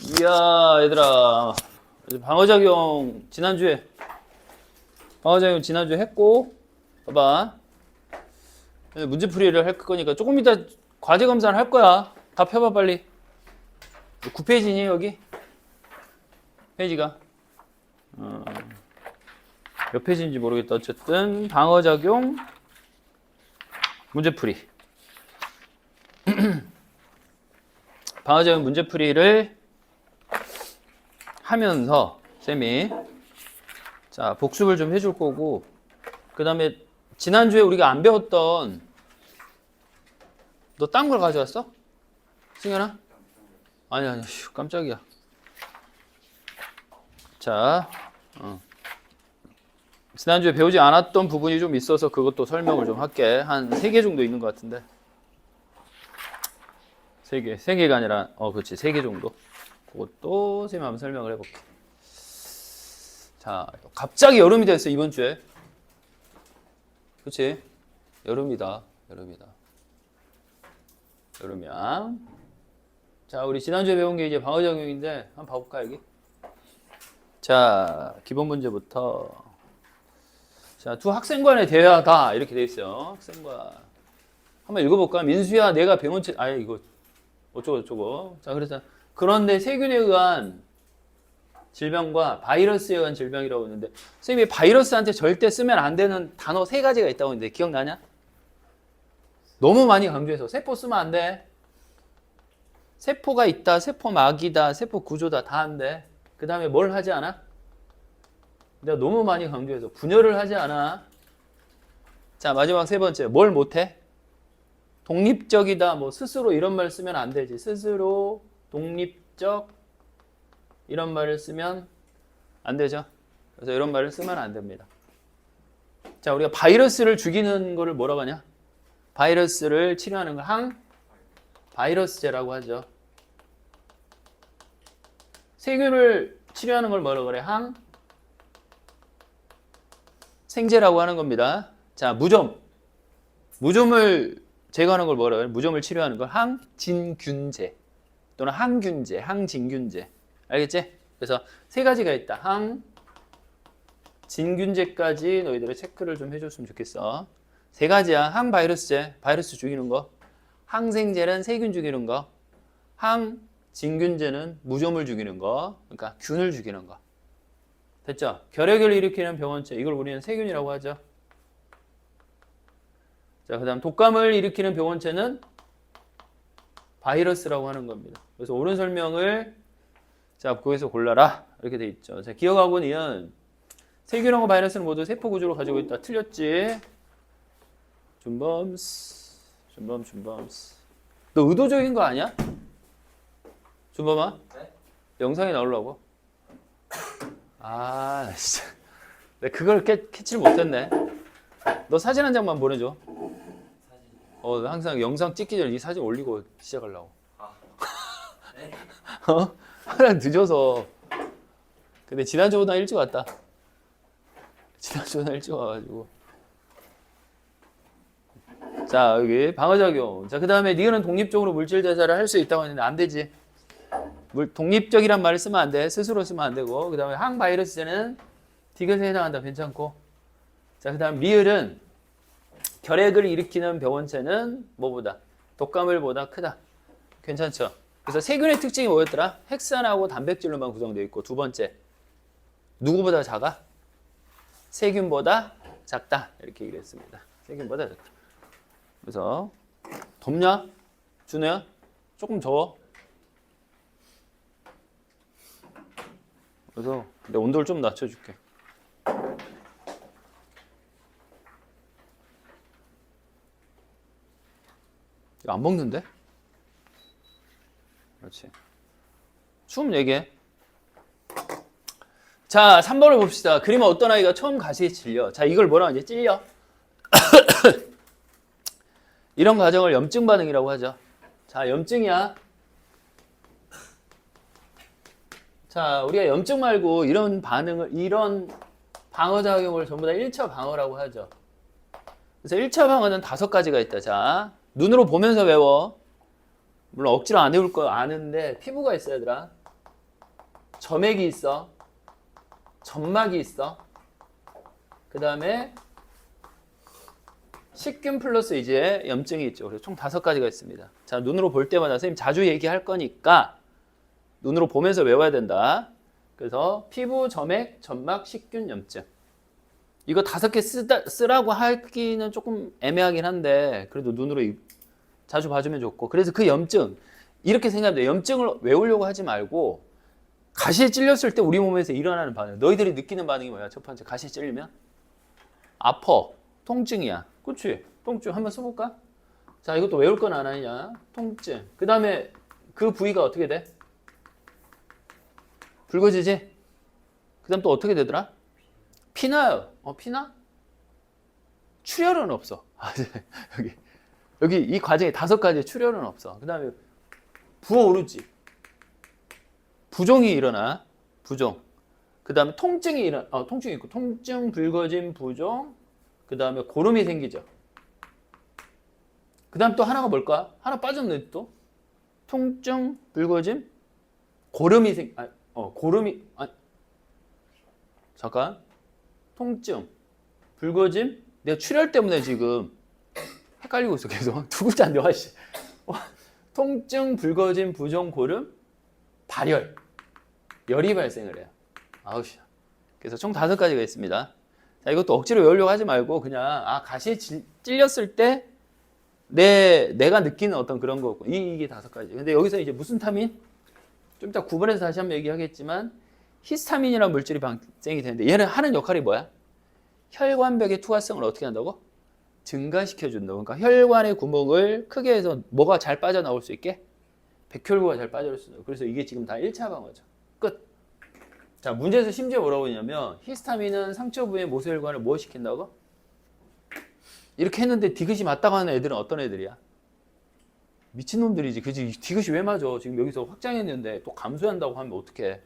이야, 얘들아. 방어작용 지난주에 했고, 봐봐. 문제풀이를 할 거니까 조금 이따 과제 검사를 할 거야. 다 펴봐 빨리. 9페이지니 여기? 페이지가 몇 페이지인지 모르겠다. 어쨌든 방어작용 문제풀이. 방어작용 문제풀이를 하면서 쌤이 자 복습을 좀 해줄 거고, 그 다음에 지난주에 우리가 안 배웠던, 너 딴 걸 가져왔어? 승현아? 아니 휴, 깜짝이야. 자 지난주에 배우지 않았던 부분이 좀 있어서 그것도 설명을 좀 할게. 한 3개 정도 있는 것 같은데, 3개가 아니라 그렇지, 3개 정도. 그것도 선생님이 한번 설명을 해볼게. 자, 갑자기 여름이 됐어 이번 주에. 그렇지? 여름이야. 자, 우리 지난주에 배운 게 이제 방어작용인데 한번 봐볼까 여기? 자, 기본 문제부터. 자, 두 학생간의 대화다 이렇게 돼 있어요. 학생관. 한번 읽어볼까? 민수야, 내가 배운 책, 이거 어쩌고. 자, 그래서 그런데 세균에 의한 질병과 바이러스에 의한 질병이라고 했는데, 선생님이 바이러스한테 절대 쓰면 안 되는 단어 3가지가 있다고 했는데 기억나냐? 너무 많이 강조해서 세포 쓰면 안 돼. 세포가 있다, 세포막이다, 세포 구조다, 다 안 돼. 그 다음에 뭘 하지 않아? 내가 너무 많이 강조해서 분열을 하지 않아. 자, 마지막 3번째, 뭘 못해? 독립적이다, 뭐 스스로 이런 말 쓰면 안 되지. 스스로, 독립적, 이런 말을 쓰면 안 되죠. 그래서 이런 말을 쓰면 안 됩니다. 자, 우리가 바이러스를 죽이는 거를 뭐라고 하냐? 바이러스를 치료하는 걸 항바이러스제라고 하죠. 세균을 치료하는 걸 뭐라고 그래? 항생제라고 하는 겁니다. 자, 무좀을 제거하는 걸 뭐라고 그래? 무좀을 치료하는 걸 항진균제 또는 항균제, 항진균제. 알겠지? 그래서 3가지가 있다. 항진균제까지 너희들의 체크를 좀 해줬으면 좋겠어. 3가지야. 항바이러스제, 바이러스 죽이는 거. 항생제는 세균 죽이는 거. 항진균제는 무좀을 죽이는 거. 그러니까 균을 죽이는 거. 됐죠? 결핵을 일으키는 병원체. 이걸 우리는 세균이라고 하죠. 자, 그 다음 독감을 일으키는 병원체는 바이러스라고 하는 겁니다. 그래서 옳은 설명을 자, 거기서 골라라. 이렇게 돼 있죠. 자, 기억하고 니은 세균하고 바이러스는 모두 세포 구조를 가지고 있다. 틀렸지? 준범스. 너 의도적인 거 아니야? 준범아? 네? 영상에 나오려고? 진짜. 내가 그걸 캐치를 못했네. 너 사진 한 장만 보내줘. 사진? 항상 영상 찍기 전에 이 사진 올리고 시작하려고. 네? 하나 늦어서. 근데 지난주보다 일찍 왔다. 지난주보다 일찍 와가지고. 자, 여기 방어작용. 자, 그 다음에 니은은 독립적으로 물질 대사를 할 수 있다고 했는데 안 되지. 독립적이란 말을 쓰면 안 돼. 스스로 쓰면 안 되고. 그 다음에 항바이러스제는 디귿에 해당한다. 괜찮고. 자, 그 다음 리을은 결핵을 일으키는 병원체는 뭐보다? 독감을보다 크다. 괜찮죠? 그래서 세균의 특징이 뭐였더라? 핵산하고 단백질로만 구성되어 있고, 2번째, 누구보다 작아? 세균보다 작다. 이렇게 얘기를 했습니다. 세균보다 작다. 그래서 덥냐? 준호야? 조금 더워. 그래서 내 온도를 좀 낮춰줄게. 이거 안 먹는데? 그렇지. 추움 얘기해. 자, 3번을 봅시다. 그림은 어떤 아이가 처음 가시에 찔려. 자, 이걸 뭐라고 하지? 찔려. 이런 과정을 염증 반응이라고 하죠. 자, 염증이야. 자, 우리가 염증 말고 이런 방어작용을 전부 다 1차 방어라고 하죠. 그래서 1차 방어는 5가지가 있다. 자, 눈으로 보면서 외워. 물론 억지로 안 외울 거 아는데 피부가 있어, 얘들아. 점액이 있어. 점막이 있어. 그 다음에 식균 플러스 이제 염증이 있죠. 그래서 총 5가지가 있습니다. 자, 눈으로 볼 때마다 선생님 자주 얘기할 거니까 눈으로 보면서 외워야 된다. 그래서 피부, 점액, 점막, 식균, 염증. 이거 5개 쓰라고 하기는 조금 애매하긴 한데 그래도 눈으로 자주 봐주면 좋고. 그래서 그 염증 이렇게 생각하면 돼. 염증을 외우려고 하지 말고 가시에 찔렸을 때 우리 몸에서 일어나는 반응. 너희들이 느끼는 반응이 뭐야? 첫 번째 가시에 찔리면 아파. 통증이야. 그렇지? 통증 한번 써볼까? 자, 이것도 외울 건 안 하냐? 통증. 그 다음에 그 부위가 어떻게 돼? 붉어지지? 그 다음 또 어떻게 되더라? 피나요. 피나? 출혈은 없어. 여기 이 과정에 5가지의 출혈은 없어. 그 다음에 부어오르지. 부종이 일어나. 부종. 그 다음에 통증이 일어나. 통증이 있고 통증, 붉어짐, 부종. 그 다음에 고름이 생기죠. 그 다음 또 하나가 뭘까? 하나 빠졌네 또. 통증, 붉어짐, 고름이 잠깐. 통증, 붉어짐. 내가 출혈 때문에 지금 헷갈리고 있어 계속. 2글자인데 와씨. 통증, 붉어짐, 부종, 고름, 발열. 열이 발생을 해요. 아우씨. 그래서 총 5가지가 있습니다. 자, 이것도 억지로 외우려고 하지 말고 그냥 가시에 찔렸을 때 내가 느끼는 어떤 그런 거고 이게 5가지. 근데 여기서 이제 무슨 타민? 좀 이따 구분해서 다시 한번 얘기하겠지만 히스타민이라는 물질이 발생이 되는데 얘는 하는 역할이 뭐야? 혈관벽의 투과성을 어떻게 한다고? 증가시켜 준다고. 그러니까 혈관의 구멍을 크게 해서 뭐가 잘 빠져나올 수 있게 백혈구가 잘 빠져나올 수 있어요. 그래서 이게 지금 다 1차 방어죠. 끝. 자, 문제에서 심지어 뭐라고 했냐면 히스타민은 상처 부위의 모세혈관을 뭐 시킨다고? 이렇게 했는데 디귿이 맞다고 하는 애들은 어떤 애들이야? 미친놈들이지. 그지? 디귿이 왜 맞아? 지금 여기서 확장했는데 또 감소한다고 하면 어떡해?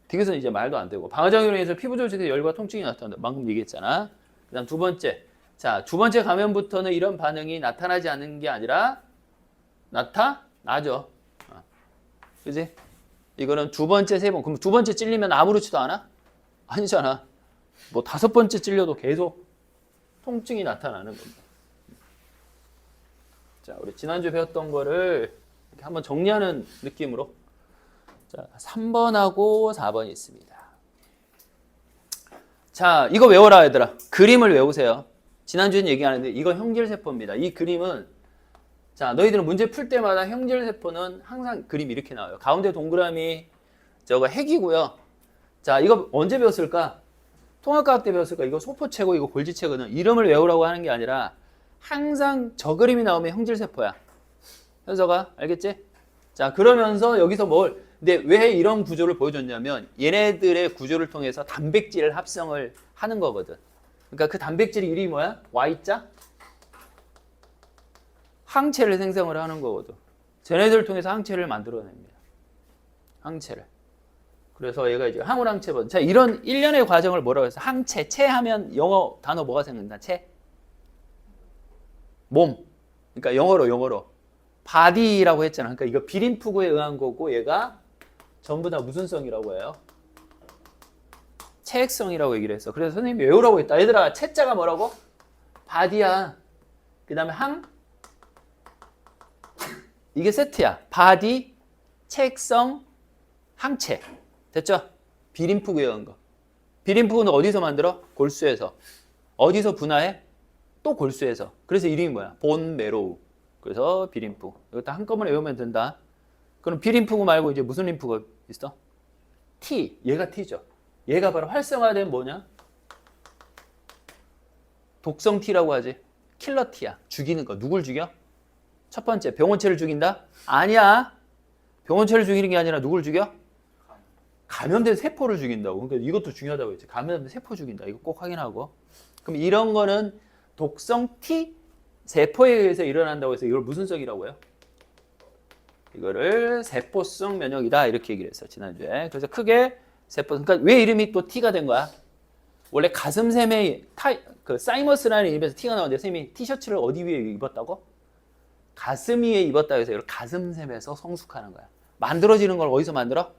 디귿은 이제 말도 안 되고. 방화작용으로 인해서 피부 조직에 열과 통증이 나타난다. 방금 얘기했잖아. 그 다음 2번째. 자, 2번째 감염부터는 이런 반응이 나타나지 않는 게 아니라 나타나죠. 그지? 이거는 2번째, 3번. 그럼 2번째 찔리면 아무렇지도 않아? 아니잖아. 뭐 5번째 찔려도 계속 통증이 나타나는 겁니다. 자, 우리 지난주에 배웠던 거를 이렇게 한번 정리하는 느낌으로. 자, 3번하고 4번이 있습니다. 자, 이거 외워라, 얘들아. 그림을 외우세요. 지난주에는 얘기 안 했는데 이거 형질세포입니다. 이 그림은 자, 너희들은 문제 풀 때마다 형질세포는 항상 그림이 이렇게 나와요. 가운데 동그라미 저거 핵이고요. 자, 이거 언제 배웠을까? 통합과학 때 배웠을까? 이거 소포체고 이거 골지체거든. 이름을 외우라고 하는 게 아니라 항상 저 그림이 나오면 형질세포야. 현서가 알겠지? 자, 그러면서 여기서 근데 왜 이런 구조를 보여줬냐면 얘네들의 구조를 통해서 단백질 합성을 하는 거거든. 그러니까 그 단백질 이름이 뭐야? Y자? 항체를 생성을 하는 거거든. 쟤네들을 통해서 항체를 만들어냅니다. 항체를. 그래서 얘가 이제 항우항체번. 자, 이런 일련의 과정을 뭐라고 해서 항체, 체하면 영어 단어 뭐가 생각나? 체? 몸. 그러니까 영어로. 바디라고 했잖아. 그러니까 이거 비림프구에 의한 거고 얘가 전부 다 무슨 성이라고 해요? 체액성이라고 얘기를 했어. 그래서 선생님이 외우라고 했다. 얘들아, 체자가 뭐라고? 바디야. 그 다음에 이게 세트야. 바디, 체액성, 항체. 됐죠? 비림프구에 의한 거. 비림프구는 어디서 만들어? 골수에서. 어디서 분화해? 또 골수에서. 그래서 이름이 뭐야? 본 메로우. 그래서 비림프. 이거 다 한꺼번에 외우면 된다. 그럼 비림프구 말고 이제 무슨 림프가 있어? T. 얘가 T죠. 얘가 바로 활성화된 뭐냐? 독성 T라고 하지. 킬러 T야. 죽이는 거. 누굴 죽여? 첫 번째, 병원체를 죽인다? 아니야. 병원체를 죽이는 게 아니라 누굴 죽여? 감염된 세포를 죽인다고. 그러니까 이것도 중요하다고 했지. 감염된 세포 죽인다. 이거 꼭 확인하고. 그럼 이런 거는 독성 T 세포에 의해서 일어난다고 해서 이걸 무슨 성이라고 해요? 이거를 세포성 면역이다. 이렇게 얘기를 했어, 지난주에. 그래서 크게 세포. 그러니까 왜 이름이 또 T가 된 거야? 원래 가슴샘에 그 사이머스라는 이름에서 T가 나오는데 선생님이 티셔츠를 어디 위에 입었다고? 가슴 위에 입었다 해서 이걸 가슴샘에서 성숙하는 거야. 만들어지는 걸 어디서 만들어?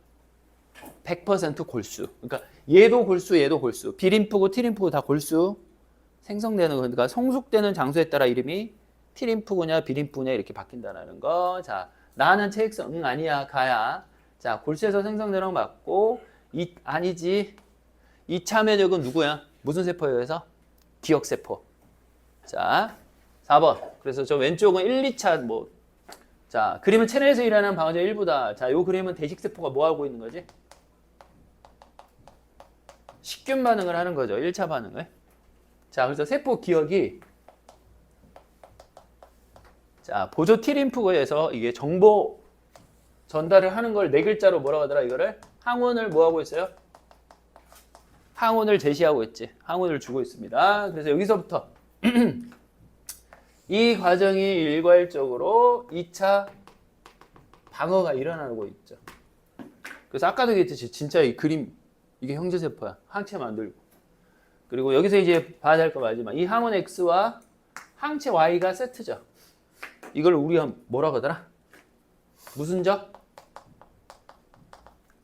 100% 골수. 그러니까 얘도 골수, 얘도 골수. B림프고 T림프고 다 골수 생성되는 거니까 성숙되는 장소에 따라 이름이 T림프구냐 B림프구냐 이렇게 바뀐다는 거. 자, 나는 체액성 응 아니야 가야. 자, 골수에서 생성되는 거 맞고 아니지. 2차 면역은 누구야? 무슨 세포에 의해서? 기억세포. 자, 4번. 그래서 저 왼쪽은 1, 2차 뭐. 자, 그림은 체내에서 일어나는 방어제 일부다. 자, 요 그림은 대식세포가 뭐 하고 있는 거지? 식균 반응을 하는 거죠. 1차 반응을. 자, 그래서 세포 기억이 자, 보조 T림프구에서 이게 정보 전달을 하는 걸 네 글자로 뭐라고 하더라? 이거를 항원을 뭐 하고 있어요? 항원을 제시하고 있지. 항원을 주고 있습니다. 그래서 여기서부터 이 과정이 일괄적으로 2차 방어가 일어나고 있죠. 그래서 아까도 얘기했듯이 진짜 이 그림 이게 형제세포야. 항체 만들고. 그리고 여기서 이제 봐야 될 거 마지막. 이 항원 X와 항체 Y가 세트죠. 이걸 우리가 뭐라고 하더라? 무슨 적?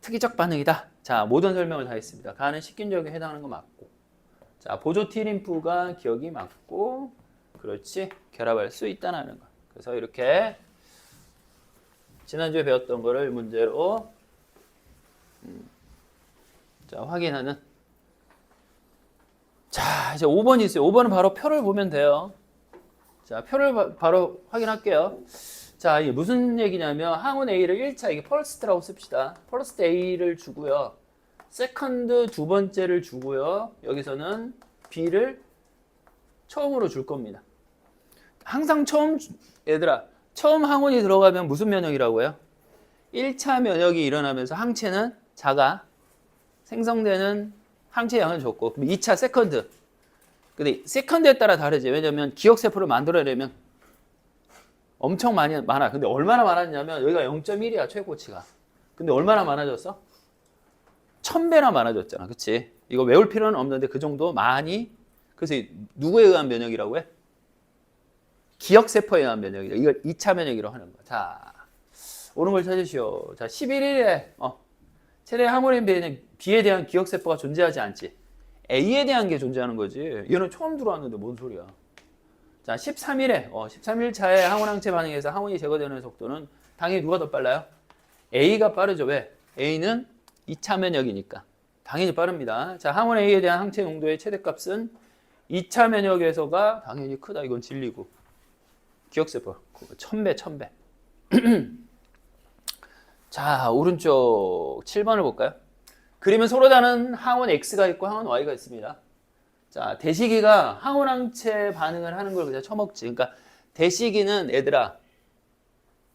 특이적 반응이다. 자, 모든 설명을 다 했습니다. 가는 식균적에 해당하는 거 맞고. 자, 보조 T림프가 기억이 맞고. 그렇지. 결합할 수 있다는 거. 그래서 이렇게 지난주에 배웠던 거를 문제로 자, 확인하는. 자, 이제 5번이 있어요. 5번은 바로 표를 보면 돼요. 자, 표를 바로 확인할게요. 자, 이게 무슨 얘기냐면 항원 A를 1차 이게 퍼스트라고 씁시다. 퍼스트 A를 주고요. 세컨드 두 번째를 주고요. 여기서는 B를 처음으로 줄 겁니다. 항상 얘들아, 처음 항원이 들어가면 무슨 면역이라고 해요? 1차 면역이 일어나면서 항체는 자가 생성되는 항체 양은 적고, 그럼 2차 세컨드. 근데 세컨드에 따라 다르지. 왜냐면 기억세포를 만들어내면 엄청 많아. 근데 얼마나 많았냐면 여기가 0.1이야, 최고치가. 근데 얼마나 많아졌어? 1000배나 많아졌잖아. 그치? 이거 외울 필요는 없는데 그 정도 많이. 그래서 누구에 의한 면역이라고 해? 기억세포에 의한 면역이죠. 이걸 2차 면역이라고 하는 거야. 자, 옳은 걸 찾으시오. 자, 11일에 체내 항원인 B에 대한 기억세포가 존재하지 않지. A에 대한 게 존재하는 거지. 얘는 처음 들어왔는데 뭔 소리야. 자, 13일에 13일 차에 항원항체 반응에서 항원이 제거되는 속도는 당연히 누가 더 빨라요? A가 빠르죠. 왜? A는 2차 면역이니까. 당연히 빠릅니다. 자, 항원 A에 대한 항체 농도의 최대값은 2차 면역에서가 당연히 크다. 이건 진리고. 기억세포 1000배. 자, 오른쪽 7번을 볼까요? 그림은 서로 다른 항원 X가 있고 항원 Y가 있습니다. 자, 대시기가 항원항체 반응을 하는 걸 그냥 처먹지. 그러니까 대시기는 얘들아,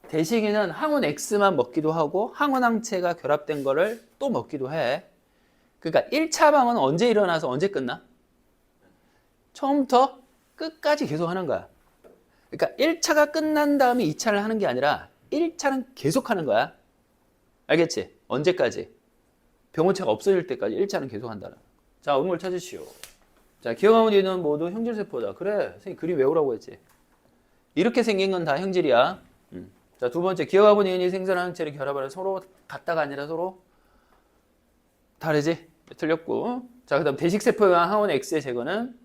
대시기는 항원 X만 먹기도 하고 항원항체가 결합된 거를 또 먹기도 해. 그러니까 1차 방어는 언제 일어나서 언제 끝나? 처음부터 끝까지 계속 하는 거야. 그러니까 1차가 끝난 다음에 2차를 하는 게 아니라 1차는 계속 하는 거야. 알겠지? 언제까지? 병원체가 없어질 때까지 1차는 계속 한다는. 자, 오늘 찾으시오. 자, 기억항원이는 모두 형질세포다. 그래, 선생님 그림 외우라고 했지. 이렇게 생긴 건 다 형질이야. 자, 두 번째, 기억항원 이온이 생산하는 항체를 결합하는 서로 같다가 아니라 서로 다르지? 틀렸고. 자, 그 다음 대식세포와 항원 X의 제거는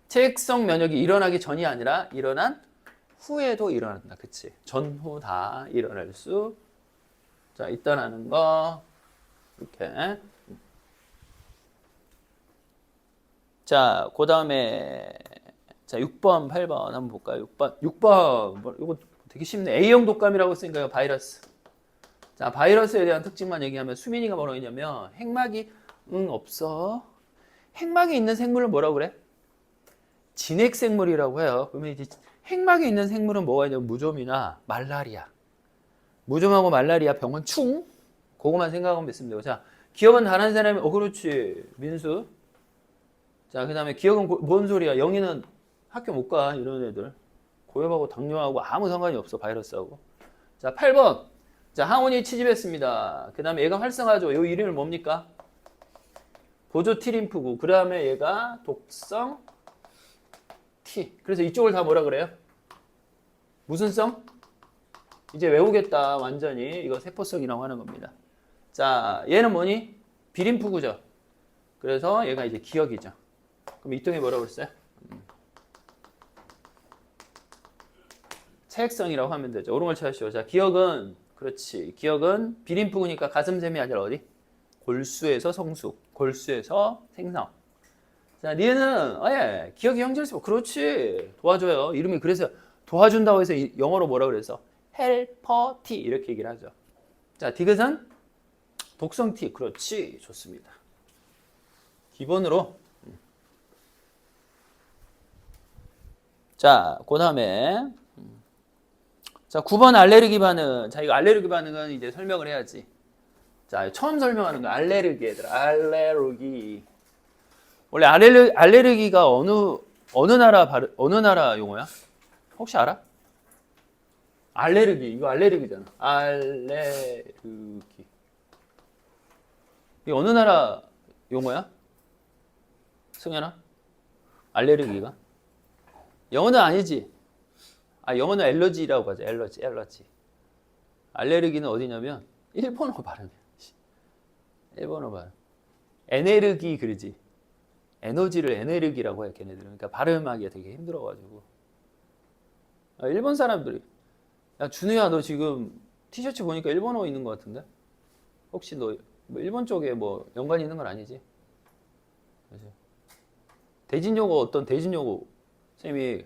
체액성 면역이 일어나기 전이 아니라 일어난 후에도 일어난다. 그치? 전후 다 일어날 수 자, 있다라는 거. 이렇게. 자, 그 다음에 자, 6번, 8번 한번 볼까요? 6번. 이거 되게 쉽네. A형 독감이라고 했으니까 바이러스. 자, 바이러스에 대한 특징만 얘기하면 수민이가 뭐라고 했냐면 핵막이 없어. 핵막이 있는 생물을 뭐라고 그래? 진핵생물이라고 해요. 그러면 이제 핵막이 있는 생물은 뭐가 있냐면 무좀이나 말라리아. 무좀하고 말라리아 병원 충? 그거만 생각하면 됐으면 되고. 자, 기억은 다른 사람이 그렇지. 민수. 자, 그 다음에 기억은 뭔 소리야? 영희는 학교 못 가. 이런 애들. 고엽하고 당뇨하고 아무 상관이 없어. 바이러스하고. 자, 8번. 자, 항원이 취집했습니다. 그 다음에 얘가 활성화죠. 요 이름은 뭡니까? 보조 T림프구. 그 다음에 얘가 독성 T. 그래서 이쪽을 다 뭐라 그래요? 무슨 성? 이제 외우겠다. 완전히. 이거 세포성이라고 하는 겁니다. 자, 얘는 뭐니? 비림프구죠. 그래서 얘가 이제 기억이죠. 그럼 이동이 뭐라고 그랬어요? 체액성이라고 하면 되죠. 옳은 걸 찾으시오. 자, 기억은 그렇지. 기억은 비림프구니까 가슴샘이 아니라 어디? 골수에서 성숙, 골수에서 생성. 자, 니는 예, 기억이 형질수. 그렇지. 도와줘요. 이름이 그래서 도와준다고 해서 영어로 뭐라 그래서 헬퍼 T 이렇게 얘기를 하죠. 자, 디귿은 독성 T. 그렇지. 좋습니다. 기본으로. 자, 그 다음에 자, 9번 알레르기 반응. 자, 이거 알레르기 반응은 이제 설명을 해야지. 자, 처음 설명하는 거 알레르기 얘들아. 알레르기. 원래 알레르기가 어느 나라 용어야? 혹시 알아? 알레르기. 이거 알레르기잖아. 알레르기. 이 어느 나라 용어야? 승현아? 알레르기가? 영어는 아니지. 아, 영어는 엘러지라고 하죠. 엘러지. 알레르기는 어디냐면 일본어 발음이야. 일본어 발음. 에네르기 그러지. 에너지를 에네르기라고 해, 걔네들은. 그러니까 발음하기가 되게 힘들어가지고. 아, 일본 사람들이. 야, 준우야, 너 지금 티셔츠 보니까 일본어 있는 것 같은데? 혹시 너 뭐 일본 쪽에 뭐 연관이 있는 건 아니지? 그치? 대진요고 어떤 대진요고 쌤이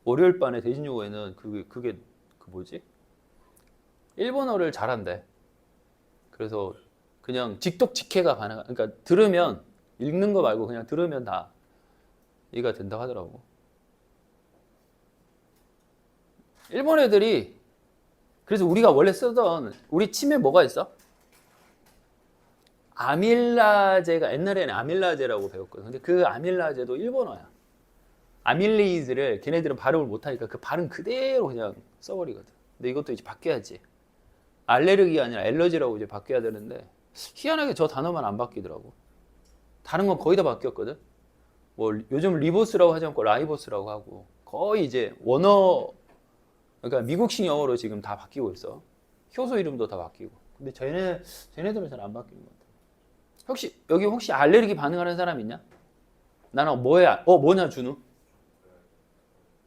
월요일 반에 대진요고에는 그게 그 뭐지? 일본어를 잘한대. 그래서 그냥 직독직해가 가능한. 그러니까 들으면 읽는 거 말고 그냥 들으면 다 이해가 된다고 하더라고. 일본 애들이 그래서 우리가 원래 쓰던 우리 침에 뭐가 있어? 아밀라제가 옛날에는 아밀라제라고 배웠거든. 근데 그 아밀라제도 일본어야. 아밀레이즈를 걔네들은 발음을 못하니까 그 발음 그대로 그냥 써버리거든. 근데 이것도 이제 바뀌어야지. 알레르기가 아니라 엘러지라고 이제 바뀌어야 되는데 희한하게 저 단어만 안 바뀌더라고. 다른 건 거의 다 바뀌었거든. 뭐 요즘 리보스라고 하지 않고 라이보스라고 하고 거의 이제 원어 그러니까 미국식 영어로 지금 다 바뀌고 있어. 효소 이름도 다 바뀌고. 근데 쟤네들은 잘 안 바뀌는 것 같아. 혹시 알레르기 반응하는 사람 있냐? 나는 뭐냐 준우?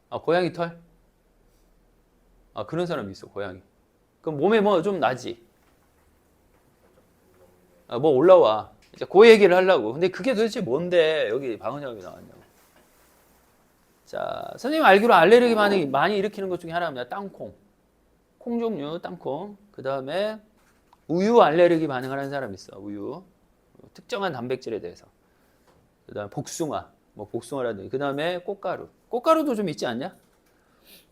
아, 고양이 털? 아, 그런 사람 있어, 고양이. 그럼 몸에 뭐 좀 나지? 아, 뭐 올라와. 이제 그 얘기를 하려고. 근데 그게 도대체 뭔데 여기 방언작용이 나왔냐고. 자, 선생님 알기로 알레르기 반응이 많이 일으키는 것 중에 하나입니다. 땅콩. 콩 종류, 땅콩. 그 다음에 우유 알레르기 반응하는 사람 있어, 우유. 특정한 단백질에 대해서. 그 다음에 복숭아. 뭐 복숭아라든지. 그 다음에 꽃가루. 꽃가루도 좀 있지 않냐?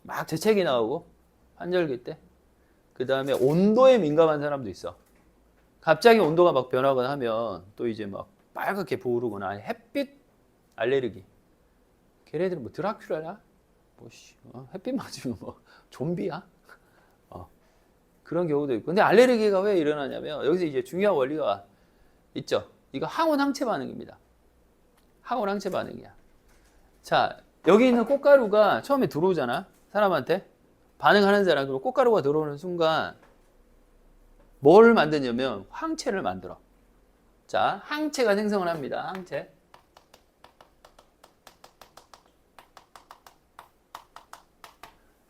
막 재채기 나오고. 환절기 때. 그 다음에 온도에 민감한 사람도 있어. 갑자기 온도가 막 변하거나 하면 또 이제 막 빨갛게 부으르거나 햇빛 알레르기. 걔네들은 뭐 드라큘라야? 햇빛 맞으면 뭐 좀비야? 그런 경우도 있고. 근데 알레르기가 왜 일어나냐면 여기서 이제 중요한 원리가 있죠. 이거 항원 항체 반응입니다. 항원 항체 반응이야. 자, 여기 있는 꽃가루가 처음에 들어오잖아. 사람한테 반응하는 사람. 그리고 꽃가루가 들어오는 순간 뭘 만드냐면 항체를 만들어. 자, 항체가 생성을 합니다. 항체.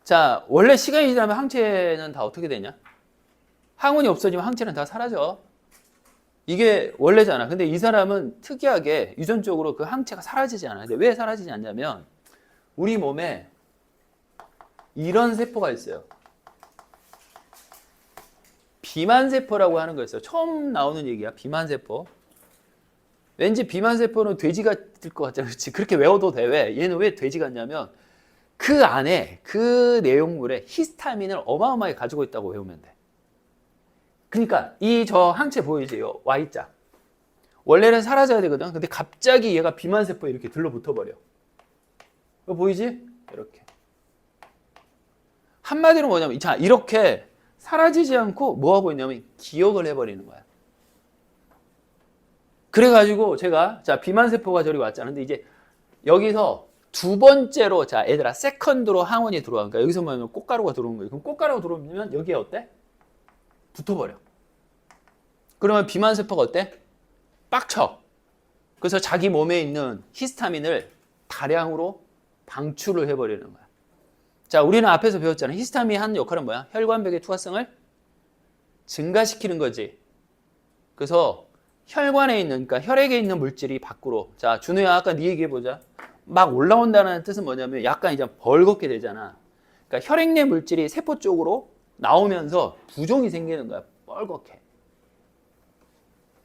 자, 원래 시간이 지나면 항체는 다 어떻게 되냐? 항원이 없어지면 항체는 다 사라져. 이게 원래잖아. 근데 이 사람은 특이하게 유전적으로 그 항체가 사라지지 않아. 근데 왜 사라지지 않냐면 우리 몸에 이런 세포가 있어요. 비만세포라고 하는 거 있어요. 처음 나오는 얘기야. 비만세포. 왠지 비만세포는 돼지 같을 것 같잖아. 그렇지? 그렇게 외워도 돼. 왜? 얘는 왜 돼지 같냐면 그 안에 그 내용물에 히스타민을 어마어마하게 가지고 있다고 외우면 돼. 그러니까 저 항체 보이지? Y자. 원래는 사라져야 되거든. 근데 갑자기 얘가 비만세포에 이렇게 들러붙어버려. 이거 보이지? 이렇게. 한마디로 뭐냐면 자, 이렇게 사라지지 않고 뭐하고 있냐면 기억을 해버리는 거야. 그래가지고 제가 자 비만세포가 저리 왔잖아. 근데 이제 여기서 두 번째로 자 얘들아 세컨드로 항원이 들어와. 그러니까 여기서 뭐냐면 꽃가루가 들어오는 거예요. 그럼 꽃가루가 들어오면 여기에 어때? 붙어버려. 그러면 비만세포가 어때? 빡쳐. 그래서 자기 몸에 있는 히스타민을 다량으로 방출을 해버리는 거야. 자, 우리는 앞에서 배웠잖아. 히스타민이 하는 역할은 뭐야? 혈관벽의 투과성을 증가시키는 거지. 그래서 혈관에 있는, 그러니까 혈액에 있는 물질이 밖으로. 자, 준우야, 아까 네 얘기해보자. 막 올라온다는 뜻은 뭐냐면 약간 이제 벌겋게 되잖아. 그러니까 혈액 내 물질이 세포 쪽으로 나오면서 부종이 생기는 거야. 뻘겋게.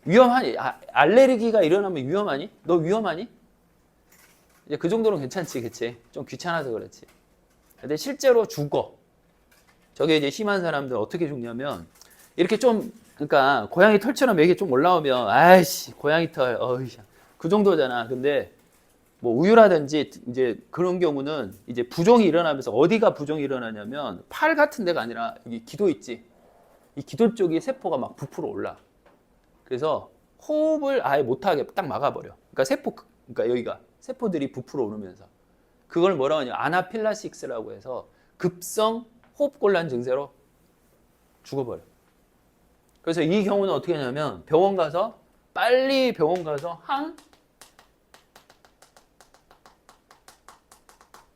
위험하니? 알레르기가 일어나면 위험하니? 너 위험하니? 이제 그 정도는 괜찮지, 그치? 좀 귀찮아서 그렇지. 근데 실제로 죽어. 저게 이제 심한 사람들 어떻게 죽냐면, 이렇게 좀, 그러니까 고양이 털처럼 이게 좀 올라오면, 아이씨, 고양이 털, 어이, 그 정도잖아. 근데 뭐 우유라든지 이제 그런 경우는 이제 부종이 일어나면서 어디가 부종이 일어나냐면 팔 같은 데가 아니라 여기 기도 있지. 이 기도 쪽이 세포가 막 부풀어 올라. 그래서 호흡을 아예 못하게 딱 막아버려. 그러니까 그러니까 여기가 세포들이 부풀어 오르면서 그걸 뭐라고 하냐, 아나필락시스라고 해서 급성 호흡곤란 증세로 죽어버려. 그래서 이 경우는 어떻게 하냐면 빨리 병원 가서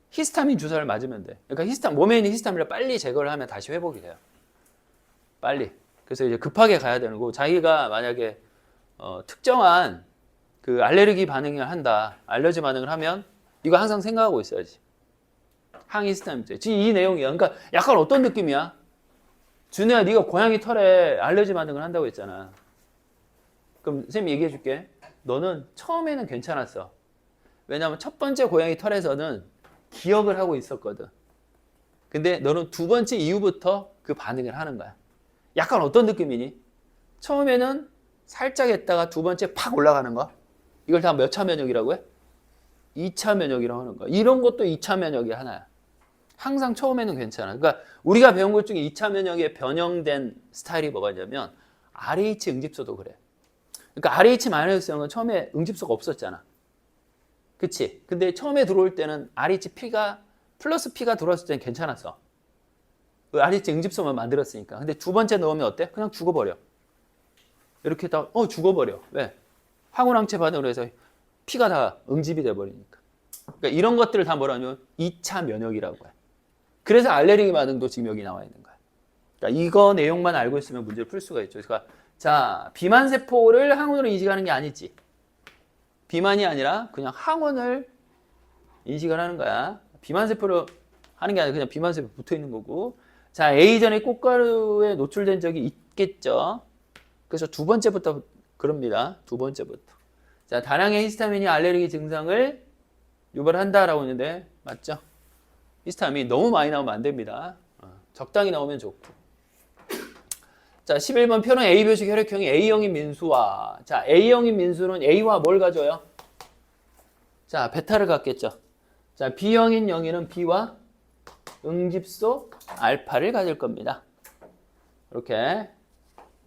히스타민 주사를 맞으면 돼. 그러니까 몸에 있는 히스타민을 빨리 제거를 하면 다시 회복이 돼요. 빨리. 그래서 이제 급하게 가야 되는 거고, 자기가 만약에 특정한 그 알레르기 반응을 한다, 알러지 반응을 하면 이거 항상 생각하고 있어야지. 항히스타민제. 지금 이 내용이야. 그러니까 약간 어떤 느낌이야? 준혜야, 네가 고양이 털에 알러지 반응을 한다고 했잖아. 그럼 선생님이 얘기해 줄게. 너는 처음에는 괜찮았어. 왜냐하면 첫 번째 고양이 털에서는 기억을 하고 있었거든. 근데 너는 두 번째 이후부터 그 반응을 하는 거야. 약간 어떤 느낌이니? 처음에는 살짝 했다가 두 번째 팍 올라가는 거. 이걸 다 몇 차 면역이라고 해? 2차 면역이라고 하는 거야. 이런 것도 2차 면역이 하나야. 항상 처음에는 괜찮아. 그러니까 우리가 배운 것 중에 2차 면역에 변형된 스타일이 뭐가 있냐면 RH 응집소도 그래. 그러니까 RH-형은 처음에 응집소가 없었잖아. 그치? 근데 처음에 들어올 때는 RHP가 플러스 P가 들어왔을 때는 괜찮았어. 그 RH 응집소만 만들었으니까. 근데 두 번째 넣으면 어때? 그냥 죽어버려. 이렇게 다 죽어버려. 왜? 항우랑체 반응으로 해서 피가 다 응집이 돼버리니까. 그러니까 이런 것들을 다 뭐라 하냐면 2차 면역이라고 해. 그래서 알레르기 반응도 지금 여기 나와 있는 거야. 그러니까 이거 내용만 알고 있으면 문제를 풀 수가 있죠. 그러니까 자, 비만세포를 항원으로 인식하는 게 아니지. 비만이 아니라 그냥 항원을 인식을 하는 거야. 비만세포를 하는 게 아니라 그냥 비만세포 붙어 있는 거고. 자, A전에 꽃가루에 노출된 적이 있겠죠. 그래서 두 번째부터 그럽니다. 두 번째부터. 자, 다량의 히스타민이 알레르기 증상을 유발한다라고 했는데 맞죠? 히스타민 너무 많이 나오면 안 됩니다. 적당히 나오면 좋고. 자, 11번 표는 A표식 혈액형이 A형인 민수와, 자, A형인 민수는 A와 뭘 가져요? 자, 베타를 갖겠죠. 자, B형인 영희는 B와 응집소 알파를 가질 겁니다. 이렇게.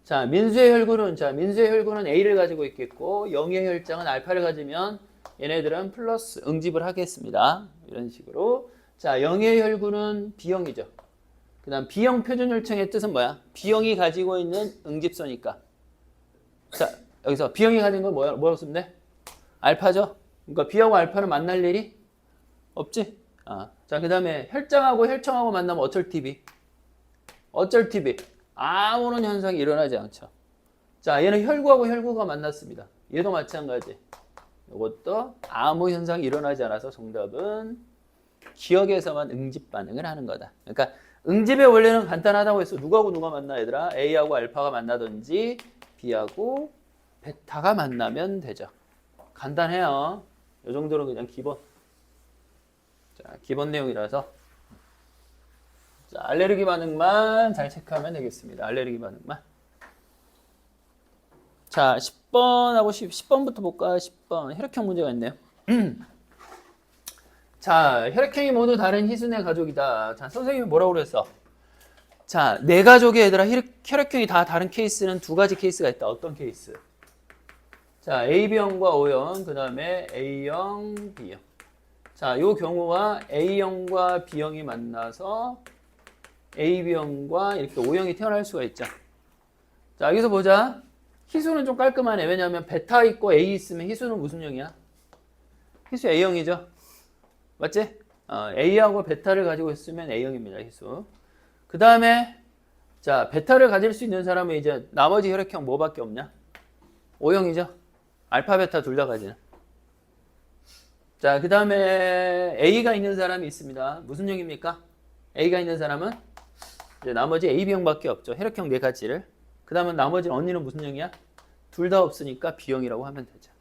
자, 민수의 혈구는 A를 가지고 있겠고, 영희의 혈장은 알파를 가지면 얘네들은 플러스 응집을 하겠습니다. 이런 식으로. 자, 영희의 혈구는 B형이죠. 그 다음 B형 표준혈청의 뜻은 뭐야? B형이 가지고 있는 응집소니까. 자, 여기서 B형이 가진 건 뭐라고 쓰면 돼? 알파죠? 그러니까 B하고 알파는 만날 일이 없지? 자, 그 다음에 혈장하고 혈청하고 만나면 어쩔 TV? 아무런 현상이 일어나지 않죠. 자, 얘는 혈구하고 혈구가 만났습니다. 얘도 마찬가지. 이것도 아무 현상이 일어나지 않아서 정답은 기억에서만 응집 반응을 하는 거다. 그러니까 응집의 원리는 간단하다고 해서 누구하고 누가 만나 얘들아? A하고 알파가 만나든지 B하고 베타가 만나면 되죠. 간단해요. 이 정도는 그냥 기본. 자, 기본 내용이라서. 자, 알레르기 반응만 잘 체크하면 되겠습니다. 알레르기 반응만. 자, 10번하고 10번부터 볼까? 10번. 혈액형 문제가 있네요. 자, 혈액형이 모두 다른 희순의 가족이다. 자, 선생님이 뭐라고 그랬어? 자, 네 가족의 얘들아 혈액형이 다 다른 케이스는 두 가지 케이스가 있다. 어떤 케이스? 자, AB형과 O형, 그 다음에 A형, B형. 자, 요 경우와 A형과 B형이 만나서 AB형과 이렇게 O형이 태어날 수가 있죠. 자, 여기서 보자. 희수는 좀 깔끔하네. 왜냐하면 베타 있고 A 있으면 희수는 무슨 형이야? 희수 A형이죠. 맞지? A하고 베타를 가지고 있으면 A형입니다. 희수. 그 다음에 자 베타를 가질 수 있는 사람은 이제 나머지 혈액형 뭐밖에 없냐? O형이죠. 알파 베타 둘 다 가지는. 자, 그 다음에 A가 있는 사람이 있습니다. 무슨 형입니까? A가 있는 사람은 이제 나머지 AB형밖에 없죠. 혈액형 네 가지를. 그 다음에 나머지 언니는 무슨 형이야? 둘 다 없으니까 B형이라고 하면 되죠.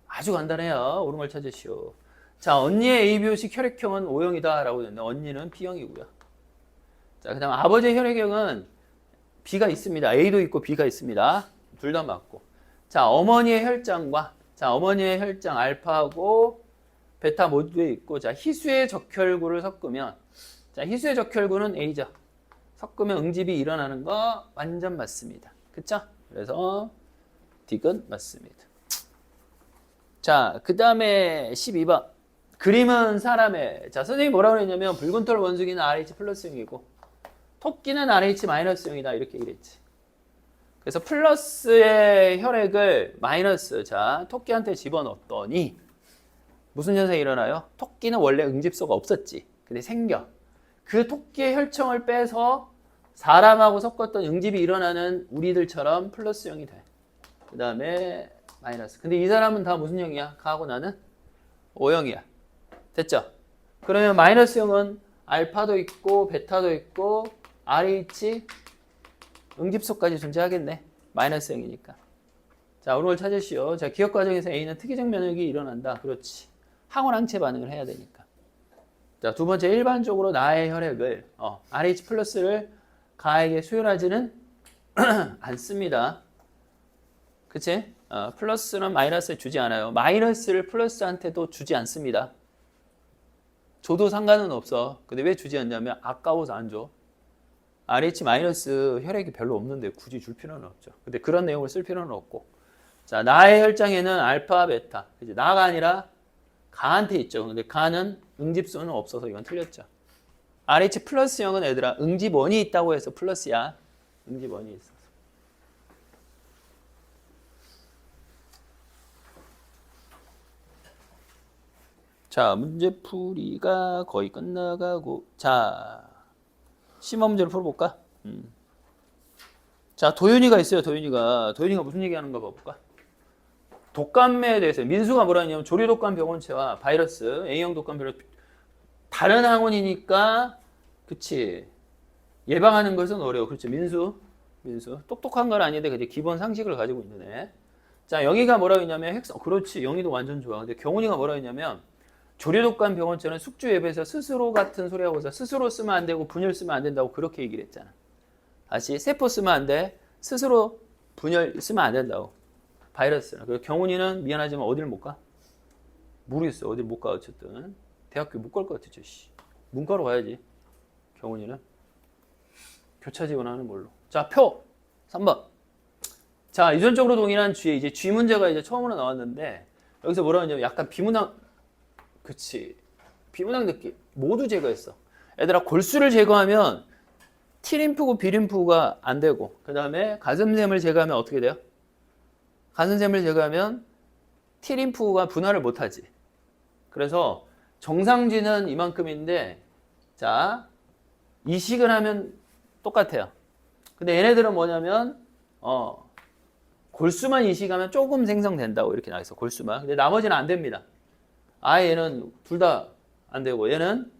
아주 간단해요. 옳은 걸 찾으시오. 자, 언니의 ABO식 혈액형은 O형이다 라고 되는데 언니는 B형이고요. 자, 그 다음 아버지의 혈액형은 B가 있습니다. A도 있고 B가 있습니다. 둘 다 맞고. 자, 어머니의 혈장과 자, 어머니의 혈장 알파하고 베타 모두에 있고 자, 희수의 적혈구를 섞으면 자, 희수의 적혈구는 A죠. 섞으면 응집이 일어나는 거 완전 맞습니다. 그쵸? 그래서 딕은 맞습니다. 자, 그 다음에 12번. 그림은 사람의. 자, 선생님이 뭐라고 했냐면 붉은 털 원숭이는 RH 플러스형이고 토끼는 RH 마이너스형이다. 이렇게 얘기했지. 그래서 플러스의 혈액을 마이너스. 자, 토끼한테 집어넣었더니 무슨 현상이 일어나요? 토끼는 원래 응집소가 없었지. 근데 생겨. 그 토끼의 혈청을 빼서 사람하고 섞었던 응집이 일어나는 우리들처럼 플러스형이 돼. 그 다음에 마이너스. 근데 이 사람은 다 무슨 형이야? 가하고 나는 O형이야. 됐죠? 그러면 마이너스형은 알파도 있고 베타도 있고 RH 응집소까지 존재하겠네. 마이너스형이니까. 자, 오늘 찾으시오. 자, 기억 과정에서 A는 특이적 면역이 일어난다. 그렇지. 항원 항체 반응을 해야 되니까. 자, 두 번째 일반적으로 나의 혈액을 RH 플러스를 가에게 수혈하지는 않습니다. 그치? 플러스는 마이너스에 주지 않아요. 마이너스를 플러스한테도 주지 않습니다. 줘도 상관은 없어. 근데 왜 주지 않냐면 아까워서 안 줘. RH 마이너스 혈액이 별로 없는데 굳이 줄 필요는 없죠. 근데 그런 내용을 쓸 필요는 없고. 자, 나의 혈장에는 알파, 베타. 이제 나가 아니라 가한테 있죠. 근데 가는 응집소는 없어서 이건 틀렸죠. RH 플러스형은 얘들아 응집원이 있다고 해서 플러스야. 응집원이 있어서. 자, 문제풀이가 거의 끝나가고 자, 심화 문제를 풀어볼까? 자, 도윤이가 있어요. 도윤이가 무슨 얘기하는가 봐볼까? 독감에 대해서 민수가 뭐라 했냐면 조류독감 병원체와 바이러스 A형 독감 바이러스 다른 항원이니까 그치 예방하는 것은 어려워. 그렇죠. 민수 똑똑한 건 아닌데 그냥 기본 상식을 가지고 있는 애. 자, 영희가 뭐라고 했냐면 그렇지. 영희도 완전 좋아. 근데 경훈이가 뭐라고 했냐면 조류독감 병원체는 숙주 예배에서 스스로 같은 소리 하고서 스스로 쓰면 안 되고 분열 쓰면 안 된다고 그렇게 얘기를 했잖아. 다시 세포 쓰면 안 돼. 스스로 분열 쓰면 안 된다고. 바이러스는. 그리고 경훈이는 미안하지만 어디를 못 가? 모르겠어. 어딜 못 가. 어쨌든 대학교 못 갈 것 같아. 문과로 가야지. 경훈이는 교차 지원하는 걸로. 자, 표 3번. 자, 유전적으로 동일한 G에 이제 G 문제가 이제 처음으로 나왔는데 여기서 뭐라고 했냐면 약간 비문학 그치. 비문학 느낌 모두 제거했어. 얘들아 골수를 제거하면 T림프고 B림프가 안 되고 그 다음에 가슴샘을 제거하면 어떻게 돼요? 가슴샘을 제거하면 T림프가 분할을 못하지. 그래서 정상지는 이만큼인데 자 이식을 하면 똑같아요. 근데 얘네들은 뭐냐면 골수만 이식하면 조금 생성된다고 이렇게 나와있어. 골수만. 근데 나머지는 안 됩니다. 아예 얘는 둘 다 안 되고 얘는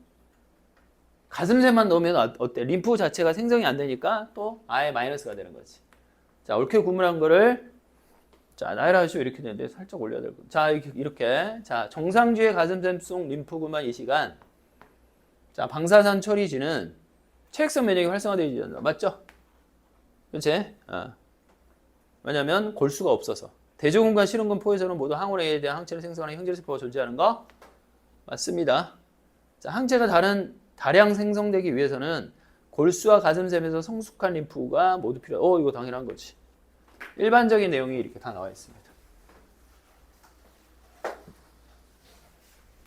가슴샘만 넣으면 어때? 림프 자체가 생성이 안 되니까 또 아예 마이너스가 되는 거지. 자, 옳게 구분한 거를 자, 나이라시오 이렇게 되는데 살짝 올려야 될 거. 자, 이렇게. 자, 정상주의 가슴샘 속 림프구만 이 시간. 자, 방사선 처리지는 체액성 면역이 활성화되지 않는다. 맞죠? 그렇지? 왜냐면 골수가 없어서. 대조군과 실온군 포에서는 모두 항원에 대한 항체를 생성하는 형질세포가 존재하는 거 맞습니다. 자, 항체가 다량 생성되기 위해서는 골수와 가슴샘에서 성숙한 림프가 모두 필요해. 이거 당연한 거지. 일반적인 내용이 이렇게 다 나와 있습니다.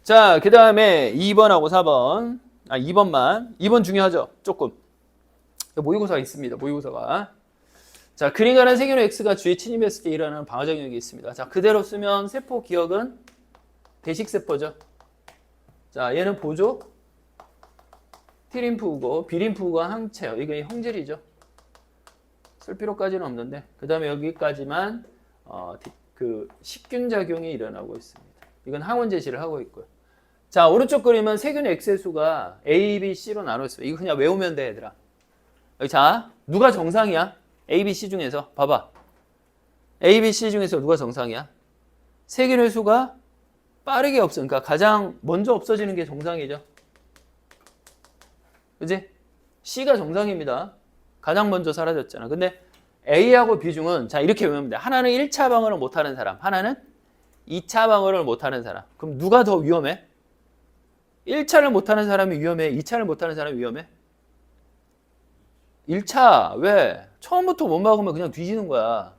자, 그 다음에 2번하고 4번. 2번만. 2번 중요하죠? 조금. 모의고사가 있습니다. 모의고사가. 자, 그림가는 세균 X가 주위에 침입했을 때 일어나는 방어작용이 있습니다. 자, 그대로 쓰면 세포 기억은 대식세포죠. 자, 얘는 보조, T림프구고, B림프구가 항체요. 이게 형질이죠. 쓸 필요까지는 없는데, 그 다음에 여기까지만 그 식균 작용이 일어나고 있습니다. 이건 항원 제시를 하고 있고요. 자, 오른쪽 그림은 세균 X의 수가 A, B, C로 나눠 있어요. 이거 그냥 외우면 돼, 얘들아. 여기 자, 누가 정상이야? A, B, C 중에서 봐봐. A, B, C 중에서 누가 정상이야? 세균의 수가 빠르게 없으니까 가장 먼저 없어지는 게 정상이죠. 그지? C가 정상입니다. 가장 먼저 사라졌잖아. 근데 A하고 B 중은 자 이렇게 외우면 돼. 하나는 1차 방어를 못하는 사람, 하나는 2차 방어를 못하는 사람. 그럼 누가 더 위험해? 1차를 못하는 사람이 위험해? 2차를 못하는 사람이 위험해? 1차. 왜? 처음부터 못 막으면 그냥 뒤지는 거야.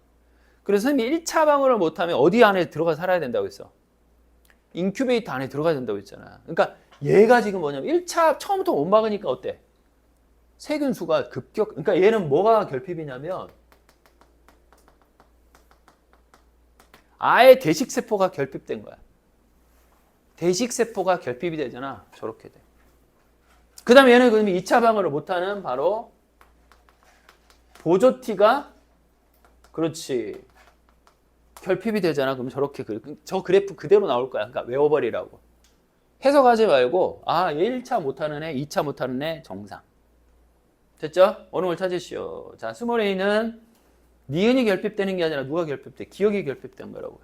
그래서 선생님이 1차 방어를 못하면 어디 안에 들어가 살아야 된다고 했어? 인큐베이터 안에 들어가야 된다고 했잖아. 그러니까 얘가 지금 뭐냐면 1차 처음부터 못 막으니까 어때? 세균 수가 그러니까 얘는 뭐가 결핍이냐면 아예 대식세포가 결핍된 거야. 대식세포가 결핍이 되잖아. 저렇게 돼. 그 다음에 얘는 그러면 2차 방어를 못하는 바로 보조티가 그렇지. 결핍이 되잖아. 그럼 저렇게 저 그래프 그대로 나올 거야. 그러니까 외워버리라고. 해석하지 말고 얘 1차 못하는 애, 2차 못하는 애 정상. 됐죠? 어느 걸 찾으시오. 자, 스몰 a는 니은이 결핍되는 게 아니라 누가 결핍돼? 기억이 결핍된 거라고요.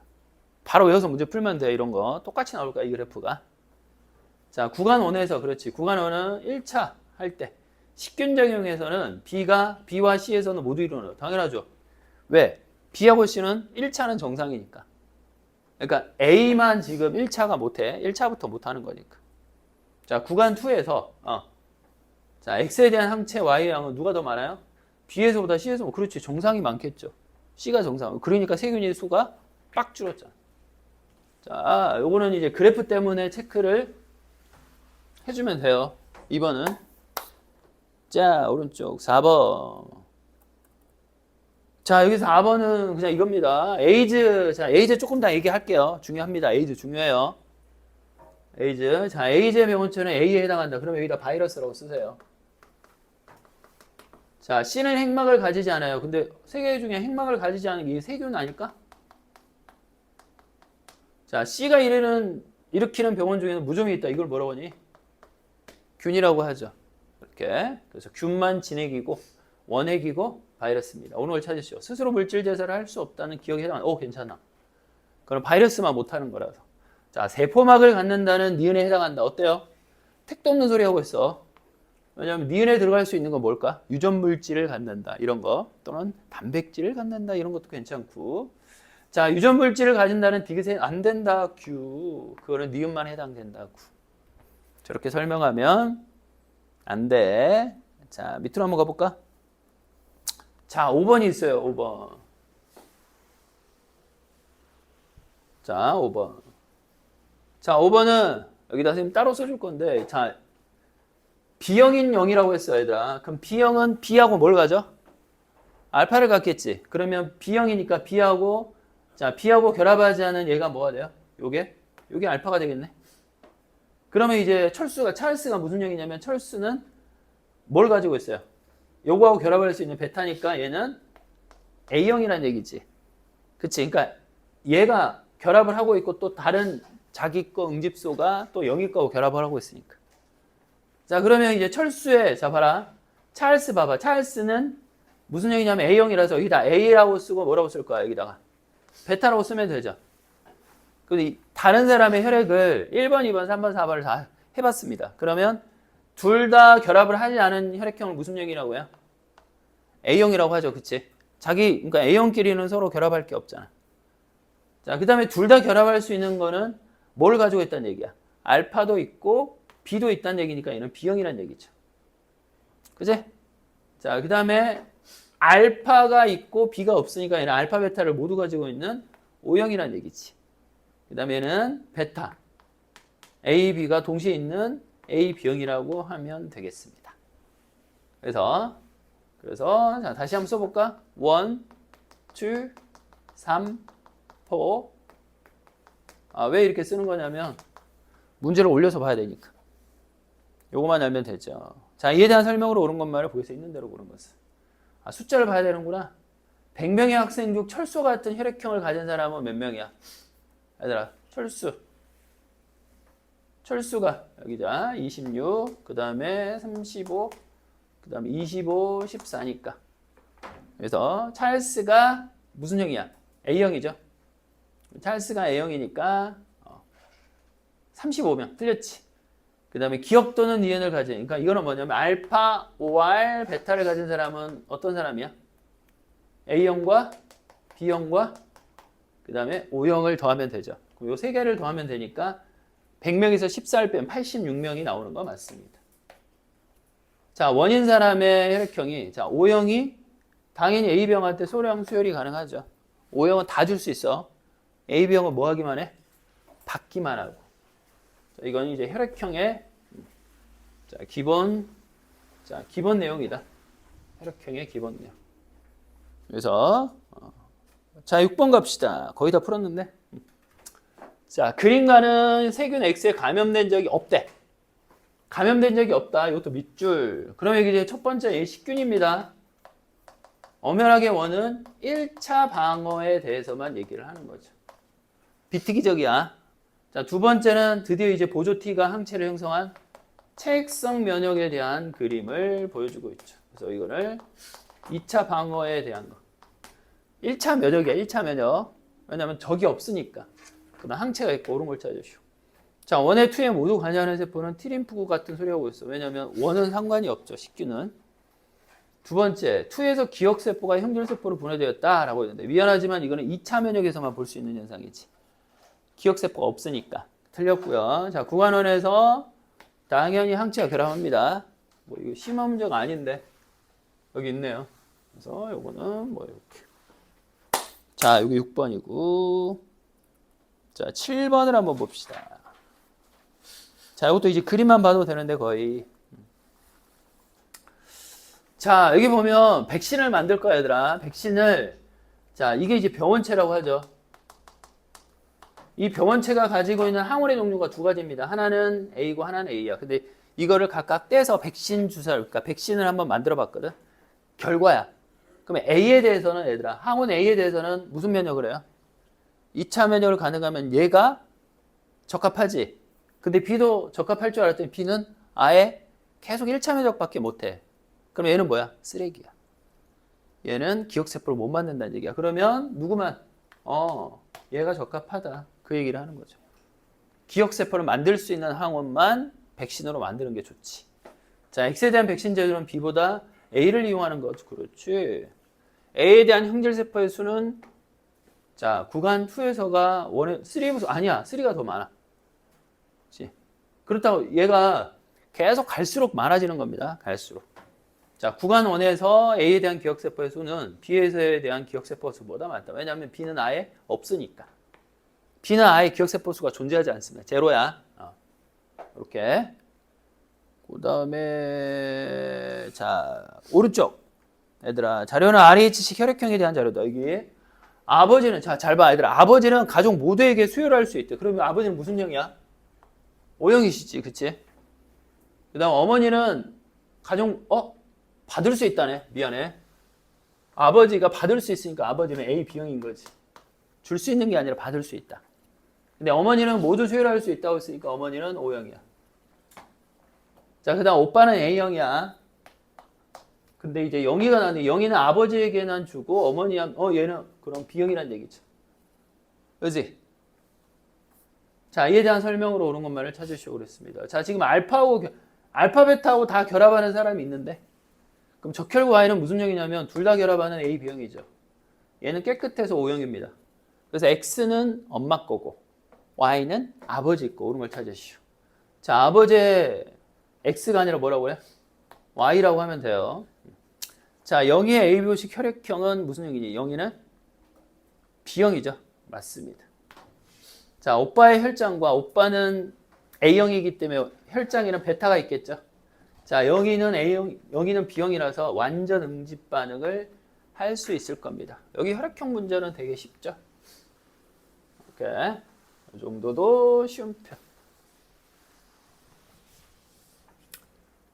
바로 외워서 문제 풀면 돼. 이런 거 똑같이 나올 거야. 이 그래프가. 자, 구간 1에서 그렇지. 구간 1은 1차 할 때 식균작용에서는 B와 C에서는 모두 일어나요. 당연하죠. 왜? B하고 C는 1차는 정상이니까. 그러니까 A만 지금 1차가 못해. 1차부터 못하는 거니까. 자, 구간 2에서 자, X에 대한 항체 Y의 양은 누가 더 많아요? B에서보다 C에서 그렇지. 정상이 많겠죠. C가 정상. 그러니까 세균의 수가 빡 줄었잖아. 자, 요거는 이제 그래프 때문에 체크를 해주면 돼요. 2번은 자, 오른쪽 4번. 자, 여기서 4번은 그냥 이겁니다. 에이즈. 자, 에이즈 조금 더 얘기할게요. 중요합니다. 에이즈 중요해요. 에이즈. 자, 에이즈의 병원체는 A에 해당한다. 그러면 여기다 바이러스라고 쓰세요. 자, C는 핵막을 가지지 않아요. 근데 세 개 중에 핵막을 가지지 않은 게 세균 아닐까? 자, C가 일으키는 병원 중에는 무좀이 있다. 이걸 뭐라고 하니? 균이라고 하죠. 이렇게. 그래서 균만 진핵이고 원핵이고 바이러스입니다. 오늘 찾으시오. 스스로 물질 제사를 할 수 없다는 기억에 해당한다. 괜찮아. 그럼 바이러스만 못하는 거라서. 자, 세포막을 갖는다는 니은에 해당한다. 어때요? 택도 없는 소리 하고 있어. 왜냐하면 니은에 들어갈 수 있는 건 뭘까? 유전물질을 갖는다. 이런 거. 또는 단백질을 갖는다. 이런 것도 괜찮고. 자, 유전물질을 가진다는 디귿에 안 된다. 큐. 그거는 니은만 해당된다고. 저렇게 설명하면 안 돼. 자, 밑으로 한번 가볼까? 자, 5번이 있어요. 5번. 자, 5번. 자, 5번은 여기다 선생님 따로 써줄 건데, 자, B형인 0이라고 했어요, 얘들아. 그럼 B형은 B하고 뭘 가져? 알파를 갖겠지. 그러면 B형이니까 B하고 결합하지 않은 얘가 뭐가 돼요? 요게 알파가 되겠네. 그러면 이제 찰스가 무슨 형이냐면 철수는 뭘 가지고 있어요? 요거하고 결합할 수 있는 베타니까 얘는 A형이라는 얘기지. 그치? 그러니까 얘가 결합을 하고 있고 또 다른 자기 거 응집소가 또 영희 거하고 결합을 하고 있으니까. 자, 그러면 이제 철수에, 자, 봐라. 찰스 봐봐. 찰스는 무슨 형이냐면 A형이라서 여기다 A라고 쓰고 뭐라고 쓸 거야, 여기다가. 베타라고 쓰면 되죠. 근데 다른 사람의 혈액을 1번, 2번, 3번, 4번을 다 해봤습니다. 그러면 둘 다 결합을 하지 않은 혈액형을 무슨 형이라고 해요? A형이라고 하죠. 그치? 그러니까 A형끼리는 서로 결합할 게 없잖아. 자, 그 다음에 둘 다 결합할 수 있는 거는 뭘 가지고 있다는 얘기야? 알파도 있고 B도 있다는 얘기니까 얘는 B형이라는 얘기죠. 그치? 자, 그 다음에 알파가 있고 B가 없으니까 얘는 알파, 베타를 모두 가지고 있는 O형이라는 얘기지. 그 다음에 얘는 베타, A, B가 동시에 있는 A, B형이라고 하면 되겠습니다. 그래서 그래서 자, 다시 한번 써볼까? 1, 2, 3, 4. 왜 이렇게 쓰는 거냐면 문제를 올려서 봐야 되니까. 요거만 알면 되죠. 자, 이에 대한 설명으로 옳은 것만을 보여서 있는 대로 고른 것은. 숫자를 봐야 되는구나. 100명의 학생 중 철수 같은 혈액형을 가진 사람은 몇 명이야? 얘들아, 철수가 여기자 26, 그 다음에 35, 그 다음에 25, 14니까. 그래서 찰스가 무슨 형이야? A형이죠. 찰스가 A형이니까 35명. 틀렸지. 그 다음에 기억 또는 니은을 가진, 그러니까 이거는 뭐냐면 알파, OR, 베타를 가진 사람은 어떤 사람이야? A형과 B형과 그 다음에 O형을 더하면 되죠. 요 세 개를 더하면 되니까 100명에서 14를 빼면 86명이 나오는 거 맞습니다. 자, 원인 사람의 혈액형이, 자, O형이 당연히 A병한테 소량 수혈이 가능하죠. O형은 다 줄 수 있어. AB형은 뭐 하기만 해? 받기만 하고. 자, 이건 이제 혈액형의 기본 내용이다. 혈액형의 기본 내용. 그래서 자, 6번 갑시다. 거의 다 풀었는데. 자, 그림과는 세균 X에 감염된 적이 없대. 감염된 적이 없다. 이것도 밑줄. 그러면 이게 첫 번째 식균입니다. 엄연하게 원은 1차 방어에 대해서만 얘기를 하는 거죠. 비특이적이야. 자, 두 번째는 드디어 이제 보조티가 항체를 형성한 체액성 면역에 대한 그림을 보여주고 있죠. 그래서 이거를 2차 방어에 대한 거. 1차 면역이야, 1차 면역. 왜냐하면 적이 없으니까. 그럼 항체가 있고 옳은 걸 찾으시오. 자, 1에 2에 모두 관여하는 세포는 T림프구 같은 소리 하고 있어. 왜냐하면 1은 상관이 없죠, 식균은. 두 번째, 2에서 기억세포가 형질세포로 분해되었다라고 했는데 미안하지만 이거는 2차 면역에서만 볼 수 있는 현상이지. 기억세포가 없으니까. 틀렸고요. 자, 구간원에서 당연히 항체가 결합합니다. 뭐 이거 심한 문제가 아닌데 여기 있네요. 그래서 요거는 뭐 이렇게. 자, 여기 6번이고. 자, 7번을 한번 봅시다. 자, 이것도 이제 그림만 봐도 되는데 거의. 자, 여기 보면 백신을 만들 거야, 얘들아. 백신을. 자, 이게 이제 병원체라고 하죠. 이 병원체가 가지고 있는 항원의 종류가 두 가지입니다. 하나는 A고 하나는 A야. 근데 이거를 각각 떼서 백신 주사를, 그러니까 백신을 한번 만들어 봤거든. 결과야. 그러면 A에 대해서는 얘들아, 항원 A에 대해서는 무슨 면역을 해요? 2차 면역을 가능하면 얘가 적합하지. 근데 B도 적합할 줄 알았더니 B는 아예 계속 1차 면역밖에 못해. 그럼 얘는 뭐야? 쓰레기야. 얘는 기억세포를 못 만든다는 얘기야. 그러면 누구만? 얘가 적합하다. 그 얘기를 하는 거죠. 기억세포를 만들 수 있는 항원만 백신으로 만드는 게 좋지. 자, X에 대한 백신 제조는 B보다 A를 이용하는 거죠. 그렇지. A에 대한 형질세포의 수는 자, 구간 2에서가 3보다 아니야. 3가 더 많아. 그렇지. 그렇다고 얘가 계속 갈수록 많아지는 겁니다. 갈수록. 자, 구간 1에서 A에 대한 기억세포의 수는 B에 대한 기억세포 수보다 많다. 왜냐하면 B는 아예 없으니까. B는 아예 기억세포 수가 존재하지 않습니다. 제로야. 이렇게. 그 다음에 자, 오른쪽. 얘들아, 자료는 RH식 혈액형에 대한 자료다. 여기. 아버지는, 자, 잘 봐, 얘들아. 아버지는 가족 모두에게 수혈할 수 있대. 그러면 아버지는 무슨 형이야? O형이시지, 그치? 그 다음 어머니는 가족, 받을 수 있다네. 미안해. 아버지가 받을 수 있으니까 아버지는 A, B형인 거지. 줄 수 있는 게 아니라 받을 수 있다. 근데 어머니는 모두 수혈할 수 있다고 했으니까 어머니는 O형이야. 자, 그 다음 오빠는 A형이야. 근데 이제 영희가 나는데 영희는 아버지에게만 주고 어머니한 얘는 그럼 B형이란 얘기죠. 그지? 자, 이에 대한 설명으로 옳은 것만을 찾으시오 그랬습니다. 자, 지금 알파 베타하고 다 결합하는 사람이 있는데 그럼 적혈구 Y는 무슨 형이냐면 둘 다 결합하는 A, B형이죠. 얘는 깨끗해서 O형입니다. 그래서 X는 엄마 거고 Y는 아버지 거. 옳은 걸 찾으시오. 자, 아버지의 X가 아니라 뭐라고 해? Y라고 하면 돼요. 자, 영희의 ABO식 혈액형은 무슨 형이니? 영희는 B형이죠. 맞습니다. 자, 오빠의 혈장과 오빠는 A형이기 때문에 혈장에는 베타가 있겠죠. 자, 여기는 A형, 여기는 B형이라서 완전 응집 반응을 할 수 있을 겁니다. 여기 혈액형 문제는 되게 쉽죠. 오케이. 이 정도도 쉬운 편.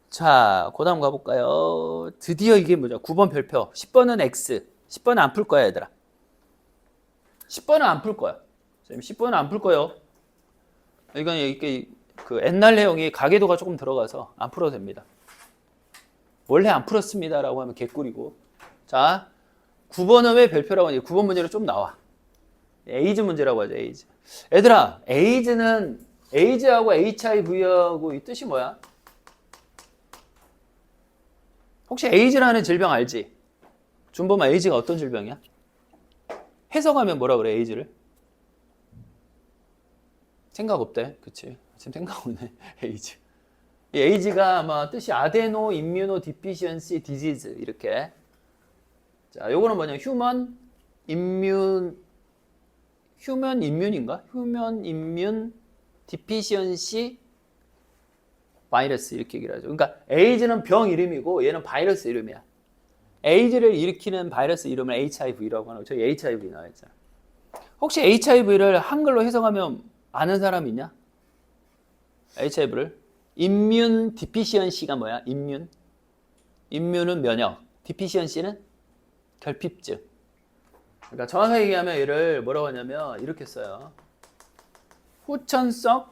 자, 그 다음 가볼까요? 드디어 이게 뭐죠? 9번 별표. 10번은 X. 10번은 안 풀 거야, 얘들아. 10번은 안 풀 거야. 10번은 안 풀 거예요. 이건 이게 그 옛날 내용이 가계도가 조금 들어가서 안 풀어도 됩니다. 원래 안 풀었습니다라고 하면 개꿀이고. 자, 9번은 왜 별표라고 하냐? 9번 문제로 좀 나와. 에이즈 문제라고 하죠, 에이즈. 얘들아, 에이즈하고 HIV하고 이 뜻이 뭐야? 혹시 에이즈라는 질병 알지? 준범아, 에이즈가 어떤 질병이야? 해석하면 뭐라 그래, 에이즈를? 생각 없대. 그치? 지금 생각 없네, 에이즈. 이 에이즈가 아마 뜻이 아데노 임뮤노 디피시언시 디지즈 이렇게. 자, 요거는 뭐냐? 휴먼 임뮨 디피시언시 바이러스 이렇게 얘기를 하죠. 그러니까 에이즈는 병 이름이고 얘는 바이러스 이름이야. 에이즈를 일으키는 바이러스 이름을 HIV라고 하는 거. 저기 HIV 나와있잖아. 혹시 HIV를 한글로 해석하면 아는 사람 있냐? HIV를 임뮨 디피시언시가 뭐야? 임뮨은 면역, 디피시언시는 결핍증. 그러니까 정확하게 얘기하면 얘를 뭐라고 하냐면 이렇게 써요. 후천성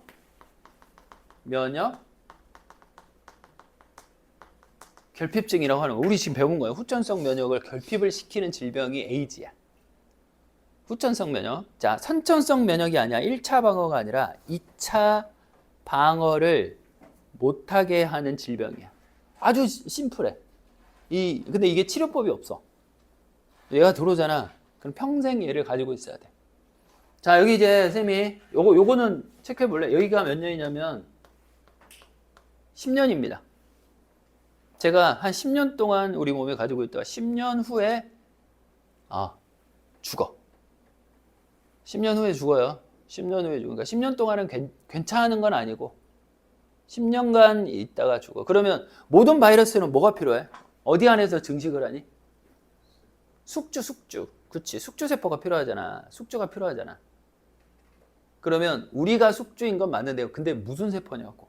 면역 결핍증이라고 하는 거. 우리 지금 배운 거예요. 후천성 면역을 결핍을 시키는 질병이 에이즈야. 후천성 면역. 자, 선천성 면역이 아니야. 1차 방어가 아니라 2차 방어를 못하게 하는 질병이야. 아주 심플해. 근데 이게 치료법이 없어. 얘가 들어오잖아. 그럼 평생 얘를 가지고 있어야 돼. 자, 여기 이제 쌤이 요거는 체크해 볼래? 여기가 몇 년이냐면 10년입니다. 제가 한 10년 동안 우리 몸에 가지고 있다가 10년 후에 죽어. 10년 후에 죽어요. 10년 후에 죽어. 그러니까 10년 동안은 괜찮은 건 아니고 10년간 있다가 죽어. 그러면 모든 바이러스는 뭐가 필요해? 어디 안에서 증식을 하니? 숙주. 그렇지. 숙주세포가 필요하잖아. 숙주가 필요하잖아. 그러면 우리가 숙주인 건 맞는데요. 근데 무슨 세포냐고.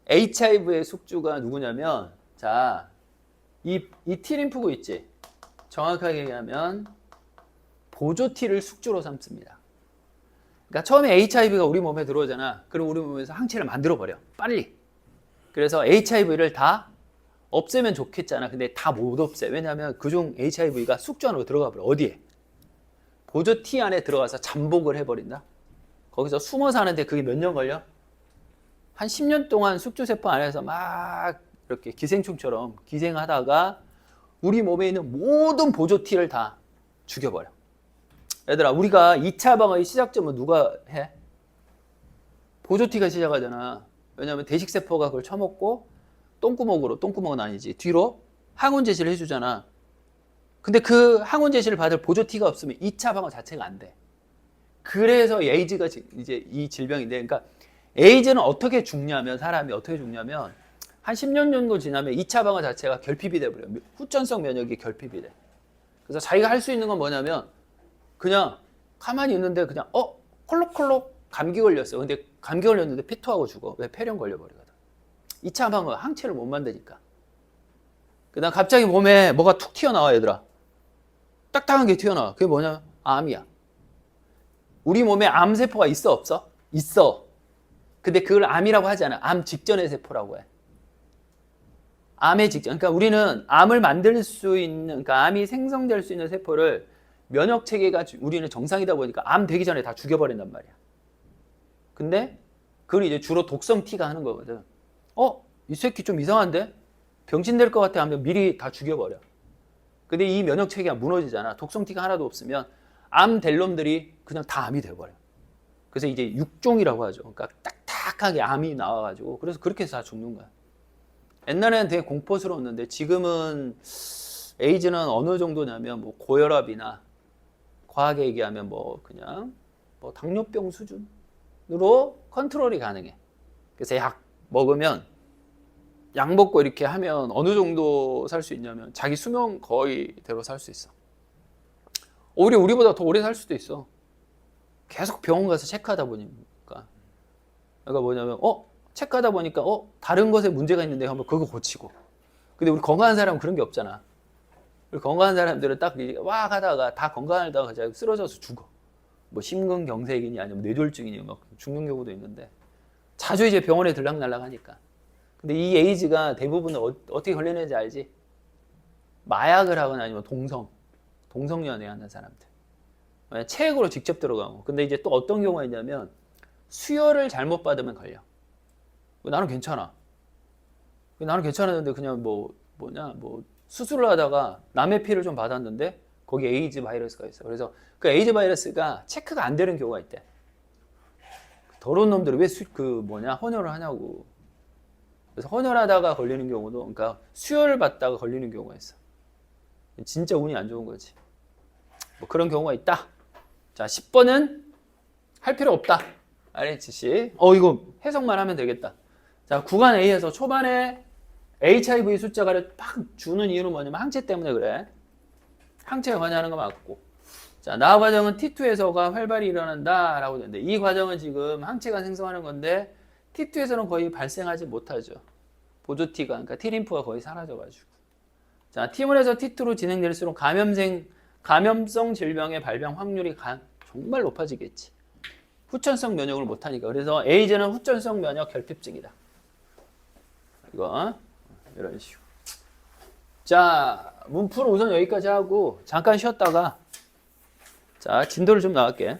HIV의 숙주가 누구냐면, 자, 이 T림프구 있지? 정확하게 얘기하면 보조 T를 숙주로 삼습니다. 그러니까 처음에 HIV가 우리 몸에 들어오잖아. 그럼 우리 몸에서 항체를 만들어버려. 빨리. 그래서 HIV를 다 없애면 좋겠잖아. 근데 다 못 없애. 왜냐하면 그중 HIV가 숙주 안으로 들어가 버려. 어디에? 보조 T 안에 들어가서 잠복을 해버린다. 거기서 숨어 사는데 그게 몇 년 걸려? 한 10년 동안 숙주세포 안에서 막 이렇게 기생충처럼 기생하다가 우리 몸에 있는 모든 보조 T를 다 죽여버려. 얘들아, 우리가 2차 방어의 시작점은 누가 해? 보조 T가 시작하잖아. 왜냐하면 대식세포가 그걸 처먹고 똥구멍은 아니지. 뒤로 항원 제시를 해주잖아. 근데 그 항원 제시를 받을 보조 T가 없으면 2차 방어 자체가 안 돼. 그래서 에이즈가 이제 이 질병인데, 그러니까 에이즈는 어떻게 죽냐면, 사람이 어떻게 죽냐면, 한 10년 정도 지나면 2차 방어 자체가 결핍이 돼버려. 후천성 면역이 결핍이 돼. 그래서 자기가 할 수 있는 건 뭐냐면, 그냥 가만히 있는데 그냥, 콜록콜록 감기 걸렸어. 근데 감기 걸렸는데 피토하고 죽어. 왜? 폐렴 걸려버리거든. 2차 방어 항체를 못 만드니까. 그 다음 갑자기 몸에 뭐가 툭 튀어나와, 얘들아. 딱딱한 게 튀어나와. 그게 뭐냐? 암이야. 우리 몸에 암세포가 있어, 없어? 있어. 근데 그걸 암이라고 하지 않아. 암 직전의 세포라고 해. 암의 직전. 그러니까 우리는 암을 만들 수 있는, 그러니까 암이 생성될 수 있는 세포를 면역 체계가 우리는 정상이다 보니까 암 되기 전에 다 죽여버린단 말이야. 근데 그걸 이제 주로 독성 T가 하는 거거든. 이 새끼 좀 이상한데? 병신 될 것 같아 하면 미리 다 죽여버려. 근데 이 면역 체계가 무너지잖아. 독성 T가 하나도 없으면 암 될 놈들이 그냥 다 암이 돼버려. 그래서 이제 육종이라고 하죠. 그러니까 딱딱하게 암이 나와가지고 그래서 그렇게 해서 다 죽는 거야. 옛날에는 되게 공포스러웠는데 지금은 에이즈는 어느 정도냐면 뭐 고혈압이나 과하게 얘기하면 뭐 그냥 뭐 당뇨병 수준으로 컨트롤이 가능해. 그래서 약 먹으면 약 먹고 이렇게 하면 어느 정도 살 수 있냐면 자기 수명 거의대로 살 수 있어. 오히려 우리보다 더 오래 살 수도 있어. 계속 병원 가서 체크하다 보니까. 그러니까 뭐냐면 체크하다 보니까 다른 것에 문제가 있는데 한번 그거 고치고. 근데 우리 건강한 사람은 그런 게 없잖아. 우리 건강한 사람들은 딱 와 하다가 다 건강하다가 쓰러져서 죽어. 뭐 심근경색이니 아니면 뇌졸중이니 막 죽는 경우도 있는데 자주 이제 병원에 들락날락 하니까. 근데 이 에이즈가 대부분 어떻게 걸리는지 알지? 마약을 하거나 아니면 동성연애 하는 사람들. 체액으로 직접 들어가고. 근데 이제 또 어떤 경우가 있냐면 수혈을 잘못 받으면 걸려. 나는 괜찮아. 나는 괜찮았는데 그냥 뭐 수술을 하다가 남의 피를 좀 받았는데 거기에 에이즈 바이러스가 있어. 그래서 그 에이즈 바이러스가 체크가 안 되는 경우가 있대. 더러운 놈들이 왜 헌혈을 하냐고. 그래서 헌혈하다가 걸리는 경우도, 그러니까 수혈을 받다가 걸리는 경우가 있어. 진짜 운이 안 좋은 거지. 뭐 그런 경우가 있다. 자, 10번은 할 필요 없다. RHC. 이거 해석만 하면 되겠다. 자, 구간 A에서 초반에 HIV 숫자가를 팍 주는 이유는 뭐냐면 항체 때문에 그래. 항체가 관여하는 거 맞고. 자, 나화 과정은 T2에서가 활발히 일어난다 라고 되는데 이 과정은 지금 항체가 생성하는 건데 T2에서는 거의 발생하지 못하죠. 보조 T가, 그러니까 T림프가 거의 사라져가지고. 자, T1에서 T2로 진행될수록 감염성 질병의 발병 확률이 정말 높아지겠지. 후천성 면역을 못하니까. 그래서 에이즈는 후천성 면역 결핍증이다. 이거 이런 식으로. 자, 문풀 우선 여기까지 하고 잠깐 쉬었다가 자, 진도를 좀 나갈게.